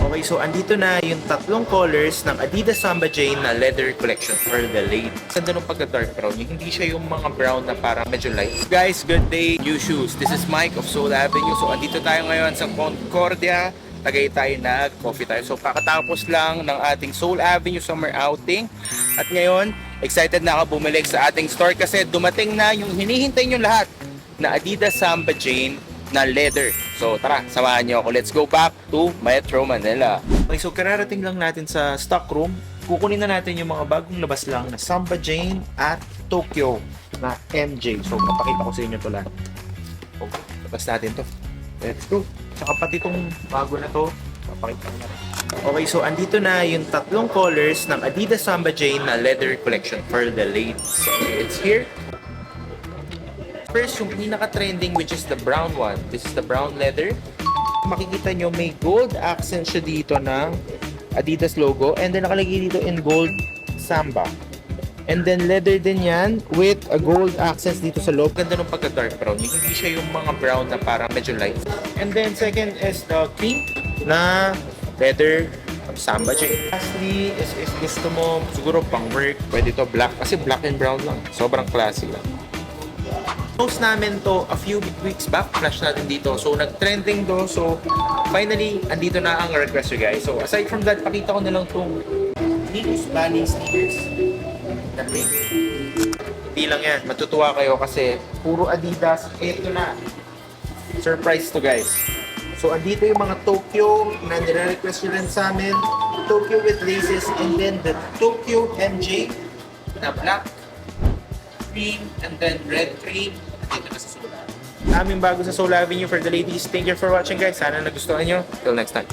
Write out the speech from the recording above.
Okay, so andito na yung tatlong colors ng Adidas Samba Jane na leather collection for the ladies. Ganda nung pagka-dark brown, yung hindi siya yung mga brown na parang medyo light. Guys, good day, new shoes. This is Mike of Soul Avenue. So andito tayo ngayon sa Concordia. Tagaytay nag-coffee tayo. So kakatapos lang ng ating Soul Avenue summer outing. At ngayon, excited na ako bumalik sa ating store kasi dumating na yung hinihintay nyo lahat na Adidas Samba Jane na leather. So tara, samahan niyo ako. Let's go back to Metro Manila. Okay, so kararating lang natin sa stock room. Kukunin na natin yung mga bagong labas lang na Samba Jane at Tokyo na MJ. So papakita ko sa inyo to lahat. Okay, labas natin to. Let's go. Saka pati itong bago na to, papakita ko na rin. Okay, so andito na yung tatlong colors ng Adidas Samba Jane na leather collection for the ladies. So it's here. First, yung pinaka-trending which is the brown one. This is the brown leather. Makikita nyo may gold accent siya dito ng Adidas logo and then nakalagay dito in gold Samba. And then leather din yan with a gold accents dito sa loob. Ganda nung pagka-dark brown. Hindi siya yung mga brown na parang medyo light. And then second is the cream na leather Samba Jane. Lastly, is gusto mo siguro pang work, pwede to black. Kasi black and brown lang. Sobrang classy lang. Post namin to a few weeks back, flash natin dito. So, nag-trending to. So, finally, andito na ang request nyo guys. So, aside from that, pakita ko na lang itong Linus Bunny sneakers. Na pink. Hindi lang yan. Matutuwa kayo kasi puro Adidas. Ito na. Surprise to guys. So, andito yung mga Tokyo na nire-request nyo rin sa amin. Tokyo with laces and then the Tokyo MJ na black, cream, and then red cream. Dito na sa Soul Avenue. Aming bago sa Soul Avenue for the ladies. Thank you for watching guys. Sana nagustuhan nyo. Till next time.